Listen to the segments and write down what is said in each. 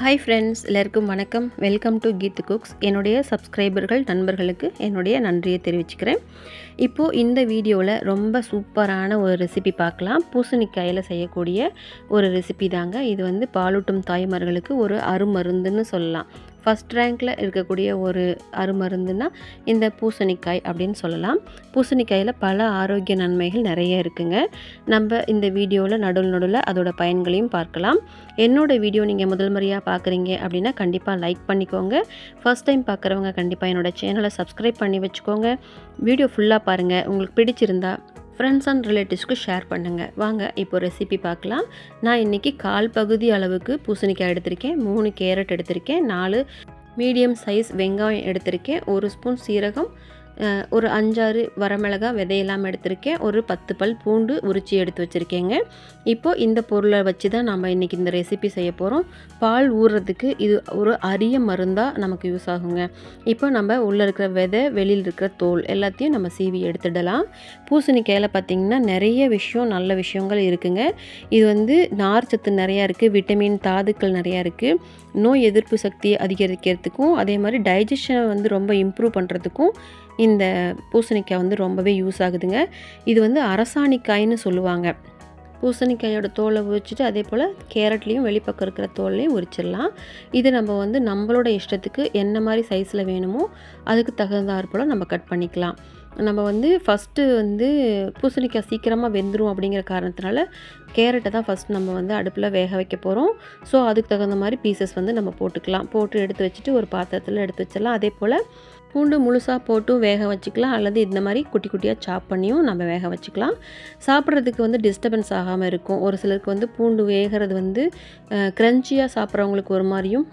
Hi friends, எல்லாருக்கும் வணக்கம். Welcome to Keethu cooks. என்னுடைய சப்ஸ்கிரைபர்கள் நண்பர்களுக்கு என்னுடைய நன்றியை தெரிவிச்சுக்கிறேன். இப்போது இந்த வீடியோவில் ரொம்ப சூப்பரான ஒரு ரெசிபி பார்க்கலாம். பூசணிக்காயில் செய்யக்கூடிய ஒரு ரெசிபி தாங்க. இது வந்து பாலூட்டும் தாய்மார்களுக்கு ஒரு அருமருந்துன்னு சொல்லலாம். ஃபஸ்ட் ரேங்கில் இருக்கக்கூடிய ஒரு அருமருந்துன்னா இந்த பூசணிக்காய் அப்படின்னு சொல்லலாம். பூசணிக்காயில் பல ஆரோக்கிய நன்மைகள் நிறைய இருக்குங்க. நம்ம இந்த வீடியோவில் நடுவில் அதோட பயன்களையும் பார்க்கலாம். என்னோடய வீடியோ நீங்கள் முதல் முறையாக பார்க்குறீங்க அப்படின்னா கண்டிப்பாக லைக் பண்ணிக்கோங்க. ஃபர்ஸ்ட் டைம் பார்க்குறவங்க கண்டிப்பாக என்னோடய சேனலை சப்ஸ்கிரைப் பண்ணி வச்சுக்கோங்க. வீடியோ ஃபுல்லாக பாருங்கள். உங்களுக்கு பிடிச்சிருந்தா ஃப்ரெண்ட்ஸ் அண்ட் ரிலேட்டிவ்ஸ்க்கு ஷேர் பண்ணுங்கள். வாங்க இப்போ ரெசிபி பார்க்கலாம். நான் இன்றைக்கி 1/4 பகுதி அளவுக்கு பூசணிக்காய் எடுத்திருக்கேன், 3 கேரட் எடுத்திருக்கேன், 4 மீடியம் சைஸ் வெங்காயம் எடுத்திருக்கேன், 1 ஸ்பூன் சீரகம், ஒரு 5-6 வரமிளகாய் விதையெல்லாம் எடுத்திருக்கேன், ஒரு 10 பல் பூண்டு உரிச்சி எடுத்து வச்சுருக்கேங்க. இப்போது இந்த பொருளை வச்சு தான் நம்ம இன்றைக்கி இந்த ரெசிபி செய்ய போகிறோம். பால் ஊறுறதுக்கு இது ஒரு அரிய மருந்தாக நமக்கு யூஸ் ஆகுங்க. இப்போ நம்ம உள்ளே இருக்கிற விதை, வெளியில் இருக்கிற தோல் எல்லாத்தையும் நம்ம சீவி எடுத்துடலாம். பூசணிக்காயில் பார்த்திங்கன்னா நிறைய நல்ல விஷயங்கள் இருக்குங்க. இது வந்து நார் சத்து நிறையா இருக்குது, விட்டமின் தாதுக்கள் நிறையா இருக்குது, நோய் எதிர்ப்பு சக்தியை அதிகரிக்கிறதுக்கும் அதே மாதிரி டைஜஷனை வந்து ரொம்ப இம்ப்ரூவ் பண்ணுறதுக்கும் இந்த பூசணிக்காய் வந்து ரொம்பவே யூஸ் ஆகுதுங்க. இது வந்து அரசாணிக்காய்னு சொல்லுவாங்க. பூசணிக்காயோட தோலை உரிச்சிட்டு அதே போல் கேரட்லேயும் வெளிப்பக்கம் இருக்கிற தோலையும் உரிச்சிடலாம். இது நம்ம வந்து நம்மளோட இஷ்டத்துக்கு என்ன மாதிரி சைஸில் வேணுமோ அதுக்கு தகுந்தாற் போல் நம்ம கட் பண்ணிக்கலாம். நம்ம வந்து ஃபஸ்ட்டு வந்து பூசணிக்காய் சீக்கிரமாக வெந்துடும் அப்படிங்கிற காரணத்தினால கேரட்டை தான் ஃபஸ்ட் நம்ம வந்து அடுப்பில் வேக வைக்க போகிறோம். ஸோ அதுக்கு தகுந்த மாதிரி பீசஸ் வந்து நம்ம போட்டுக்கலாம். போட்டு எடுத்து வச்சுட்டு ஒரு பாத்திரத்தில் எடுத்து வச்சிடலாம். அதே போல் பூண்டு முழுசாக போட்டும் வேக வச்சுக்கலாம், அல்லது இந்த மாதிரி குட்டி குட்டியாக சாப் பண்ணியும் நம்ம வேக வச்சுக்கலாம். சாப்பிட்றதுக்கு வந்து டிஸ்டர்பன்ஸ் ஆகாமல் இருக்கும். ஒரு சிலருக்கு வந்து பூண்டு வேகிறது வந்து க்ரன்ச்சியாக சாப்பிட்றவங்களுக்கு ஒரு மாதிரியும்,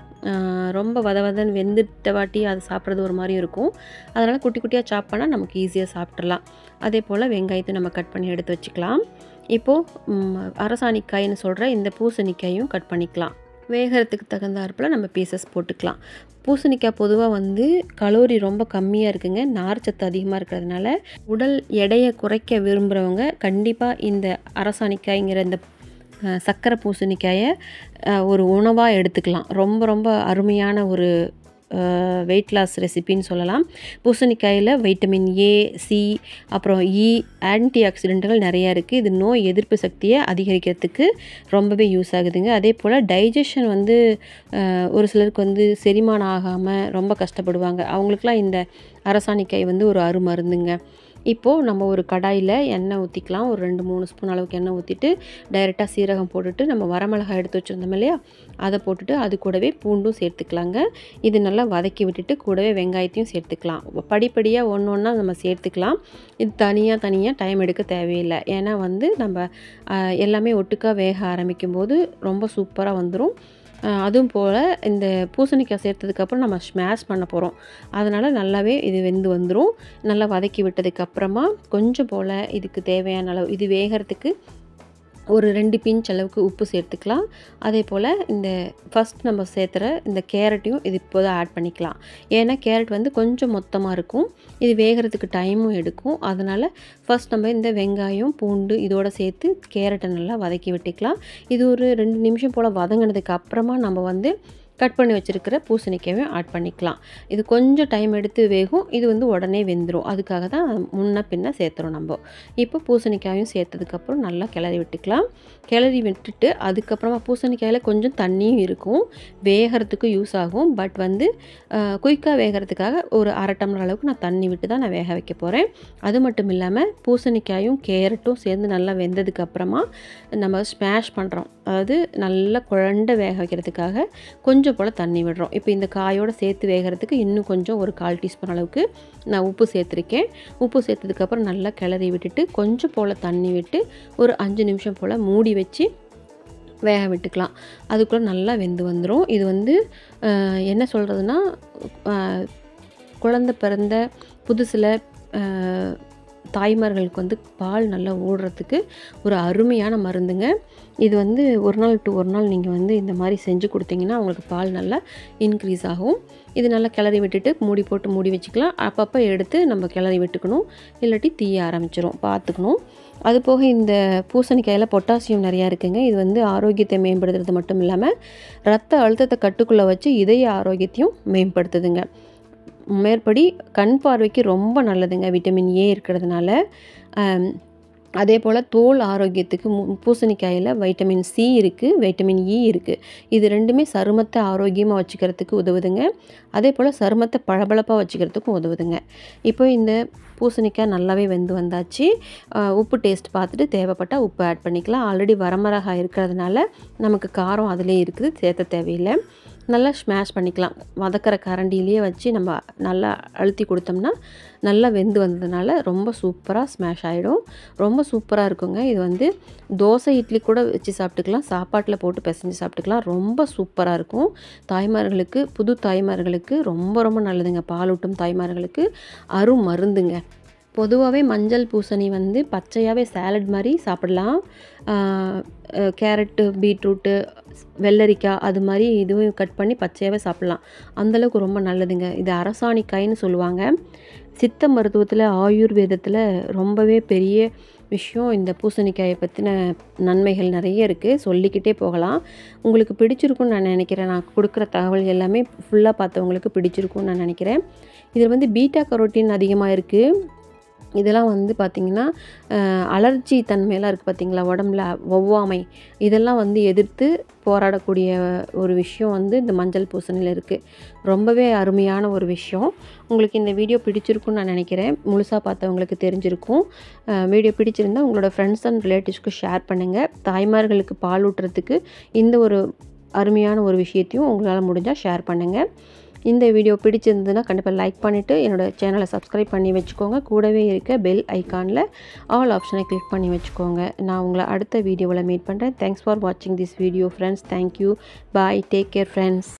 ரொம்ப வதவதன்னு வெந்துட்ட வாட்டி அது சாப்பிட்றது ஒரு மாதிரியும் இருக்கும். அதனால் குட்டி குட்டியாக சாப் பண்ணால் நமக்கு ஈஸியாக சாப்பிட்றலாம். அதே போல் வெங்காயத்தை நம்ம கட் பண்ணி எடுத்து வச்சுக்கலாம். இப்போது அரசாணிக்காய்னு சொல்கிற இந்த பூசணிக்காயும் கட் பண்ணிக்கலாம். வேகிறதுக்கு தகுந்தாற்போல் நம்ம பீசஸ் போட்டுக்கலாம். பூசணிக்காய் பொதுவாக வந்து கலோரி ரொம்ப கம்மியாக இருக்குங்க. நார்ச்சத்து அதிகமாக இருக்கிறதுனால உடல் எடையை குறைக்க விரும்புகிறவங்க கண்டிப்பாக இந்த அரசாணிக்காய்ங்கிற இந்த சக்கரை பூசணிக்காயை ஒரு உணவாக எடுத்துக்கலாம். ரொம்ப ரொம்ப அருமையான ஒரு வெயிட் லாஸ் ரெசிபின்னு சொல்லலாம். பூசணிக்காயில் வைட்டமின் ஏ, சி, அப்புறம் இ, ஆன்டி ஆக்சிடென்ட்டுகள் நிறையா இருக்குது. இது நோய் எதிர்ப்பு சக்தியை அதிகரிக்கிறதுக்கு ரொம்பவே யூஸ் ஆகுதுங்க. அதே போல் டைஜஷன் வந்து ஒரு சிலருக்கு வந்து செரிமானம் ஆகாமல் ரொம்ப கஷ்டப்படுவாங்க. அவங்களுக்குலாம் இந்த அரசாணிக்காய் வந்து ஒரு அருமருந்துங்க. இப்போது நம்ம ஒரு கடாயில் எண்ணெய் ஊற்றிக்கலாம். ஒரு 2-3 ஸ்பூன் அளவுக்கு எண்ணெய் ஊற்றிட்டு டைரெக்டாக சீரகம் போட்டுட்டு நம்ம வரமிளகாய் எடுத்து வச்சுருந்தோம் இல்லையா, அதை போட்டுட்டு அது கூடவே பூண்டும் சேர்த்துக்கலாங்க. இது நல்லா வதக்கி விட்டுட்டு கூடவே வெங்காயத்தையும் சேர்த்துக்கலாம். படிப்படியாக ஒன்று ஒன்றா நம்ம சேர்த்துக்கலாம். இது தனியாக டைம் எடுக்க தேவையில்லை. ஏன்னா வந்து நம்ம எல்லாமே ஒட்டுக்கா வேக ஆரம்பிக்கும் போது ரொம்ப சூப்பராக வந்துடும். அதுவும் போல் இந்த பூசணிக்காய் சேர்த்ததுக்கப்புறம் நம்ம ஸ்மாஷ் பண்ண போகிறோம். அதனால் நல்லாவே இது வெந்து வந்துடும். நல்லா வதக்கி விட்டதுக்கப்புறமா கொஞ்சம் போல் இதுக்கு தேவையான அளவு, இது வேகிறதுக்கு ஒரு 2 பிஞ்ச் அளவுக்கு உப்பு சேர்த்துக்கலாம். அதே போல் இந்த ஃபஸ்ட் நம்ம சேர்த்துற இந்த கேரட்டையும் இது இப்போது ஆட் பண்ணிக்கலாம். ஏன்னா கேரட் வந்து கொஞ்சம் மொத்தமாக இருக்கும், இது வேகிறதுக்கு டைமும் எடுக்கும். அதனால் ஃபஸ்ட் நம்ம இந்த வெங்காயம், பூண்டு இதோடு சேர்த்து கேரட்டை நல்லா வதக்கி விட்டுக்கலாம். இது ஒரு 2 நிமிஷம் போல் வதங்கினதுக்கு அப்புறமா நம்ம வந்து கட் பண்ணி வச்சுருக்கிற பூசணிக்காயும் ஆட் பண்ணிக்கலாம். இது கொஞ்சம் டைம் எடுத்து வேகும், இது வந்து உடனே வெந்துடும். அதுக்காக தான் முன்ன பின்ன சேர்த்துறோம் நம்ம. இப்போ பூசணிக்காயும் சேர்த்ததுக்கப்புறம் நல்லா கிளறி விட்டுக்கலாம். கிளறி விட்டுட்டு அதுக்கப்புறமா பூசணிக்காயில் கொஞ்சம் தண்ணியும் இருக்கும், வேகிறதுக்கு யூஸ் ஆகும். பட் வந்து குயிக்காக வேகிறதுக்காக ஒரு 1/2 டம்ளர் அளவுக்கு நான் தண்ணி விட்டு தான் நான் வேக வைக்க போகிறேன். அது மட்டும் இல்லாமல் பூசணிக்காயும் கேரட்டும் சேர்ந்து நல்லா வெந்ததுக்கப்புறமா நம்ம ஸ்மாஷ் பண்ணுறோம், அதாவது நல்லா குழண்ட வேக வைக்கிறதுக்காக கொஞ்சம் போல் தண்ணி விடுறோம். இப்போ இந்த காயோடு சேர்த்து வேகிறதுக்கு இன்னும் கொஞ்சம் ஒரு 1/4 டீஸ்பூன் அளவுக்கு நான் உப்பு சேர்த்துருக்கேன். உப்பு சேர்த்ததுக்கப்புறம் நல்லா கிளறி விட்டுட்டு கொஞ்சம் போல் தண்ணி விட்டு ஒரு 5 நிமிஷம் போல் மூடி வச்சு வேக விட்டுக்கலாம். அதுக்குள்ளே நல்லா வெந்து வந்துடும். இது வந்து என்ன சொல்கிறதுனா, குழந்தை பிறந்த புதுசில் தாய்மார்களுக்கு வந்து பால் நல்லா ஊடுறதுக்கு ஒரு அருமையான மருந்துங்க. இது வந்து ஒரு நாள் டு ஒரு நாள் நீங்கள் வந்து இந்த மாதிரி செஞ்சு கொடுத்தீங்கன்னா அவங்களுக்கு பால் நல்லா இன்க்ரீஸ் ஆகும். இது நல்லா கிளறி விட்டுட்டு மூடி போட்டு மூடி வச்சுக்கலாம். அப்பப்போ எடுத்து நம்ம கிளறி விட்டுக்கணும், இல்லாட்டி தீய ஆரம்பிச்சிடும், பார்த்துக்கணும். அதுபோக இந்த பூசணிக்காயில் பொட்டாசியம் நிறையா இருக்குங்க. இது வந்து ஆரோக்கியத்தை மேம்படுத்துறது மட்டும் இல்லாமல் ரத்த அழுத்தத்தை கட்டுக்குள்ளே வச்சு இதய ஆரோக்கியத்தையும் மேம்படுத்துதுங்க. மேற்படி கண் பார்வைக்கு ரொம்ப நல்லதுங்க விட்டமின் ஏ இருக்கிறதுனால. அதே போல் தோல் ஆரோக்கியத்துக்கு பூசணிக்காயில் வைட்டமின் சி இருக்குது, வைட்டமின் இ இருக்குது. இது ரெண்டுமே சருமத்தை ஆரோக்கியமாக வச்சுக்கிறதுக்கு உதவுதுங்க. அதே போல் சருமத்தை பளபளப்பாக வச்சுக்கிறதுக்கும் உதவுதுங்க. இப்போ இந்த பூசணிக்காய் நல்லாவே வெந்து வந்தாச்சு. உப்பு டேஸ்ட் பார்த்துட்டு தேவைப்பட்டால் உப்பு ஆட் பண்ணிக்கலாம். ஆல்ரெடி வரமிளகாய் இருக்கிறதுனால நமக்கு காரம் அதிலே இருக்குது, சேர்த்த தேவையில்லை. நல்லா ஸ்மாஷ் பண்ணிக்கலாம். வதக்கிற கரண்டிலேயே வச்சு நம்ம நல்லா அழுத்தி கொடுத்தோம்னா நல்லா வெந்து வந்ததுனால ரொம்ப சூப்பராக ஸ்மாஷ் ஆகிடும். ரொம்ப சூப்பராக இருக்குங்க. இது வந்து தோசை இட்லி கூட வச்சு சாப்பிட்டுக்கலாம், சாப்பாட்டில் போட்டு பிசைஞ்சு சாப்பிட்டுக்கலாம். ரொம்ப சூப்பராக இருக்கும். தாய்மார்களுக்கு, புது தாய்மார்களுக்கு ரொம்ப ரொம்ப நல்லதுங்க. பாலூட்டும் தாய்மார்களுக்கு அருமருந்துங்க. பொதுவாகவே மஞ்சள் பூசணி வந்து பச்சையாகவே சாலட் மாதிரி சாப்பிடலாம். கேரட்டு, பீட்ரூட்டு, வெள்ளரிக்காய் அது மாதிரி இதுவும் கட் பண்ணி பச்சையாகவே சாப்பிட்லாம். அந்தளவுக்கு ரொம்ப நல்லதுங்க. இது அரசாணிக்காய்ன்னு சொல்லுவாங்க. சித்த மருத்துவத்தில், ஆயுர்வேதத்தில் ரொம்பவே பெரிய விஷயம். இந்த பூசணிக்காயை பற்றின நன்மைகள் நிறைய இருக்குது, சொல்லிக்கிட்டே போகலாம். உங்களுக்கு பிடிச்சிருக்குன்னு நான் நினைக்கிறேன். நான் கொடுக்குற தகவல் எல்லாமே ஃபுல்லாக பார்த்தவங்களுக்கு பிடிச்சிருக்குன்னு நான் நினைக்கிறேன். இதில் வந்து பீட்டா கரோட்டின் அதிகமாக இருக்குது. இதெல்லாம் வந்து பார்த்திங்கன்னா அலர்ஜி தன்மையெல்லாம் இருக்குது பார்த்திங்களா, உடம்புல ஒவ்வாமை, இதெல்லாம் வந்து எதிர்த்து போராடக்கூடிய ஒரு விஷயம் வந்து இந்த மஞ்சள் பூசணியில் இருக்குது. ரொம்பவே அருமையான ஒரு விஷயம். உங்களுக்கு இந்த வீடியோ பிடிச்சிருக்குன்னு நான் நினைக்கிறேன். முழுசாக பார்த்தவங்களுக்கு தெரிஞ்சிருக்கும். வீடியோ பிடிச்சிருந்தால் உங்களோட ஃப்ரெண்ட்ஸ் அண்ட் ரிலேட்டிவ்ஸ்க்கு ஷேர் பண்ணுங்கள். தாய்மார்களுக்கு பால் ஊட்டுறதுக்கு இந்த ஒரு அருமையான ஒரு விஷயத்தையும் உங்களால் முடிஞ்சால் ஷேர் பண்ணுங்கள். இந்த வீடியோ பிடிச்சிருந்ததுன்னா கண்டிப்பாக லைக் பண்ணிவிட்டு என்னோடய சேனலை சப்ஸ்கிரைப் பண்ணி வச்சுக்கோங்க. கூடவே இருக்க பெல் ஐக்கானில் ஆல் ஆப்ஷனை கிளிக் பண்ணி வச்சுக்கோங்க. நான் உங்களை அடுத்த வீடியோவில் மீட் பண்ணுறேன். தேங்க்ஸ் ஃபார் வாட்சிங் this video friends. Thank you. Bye. Take care friends.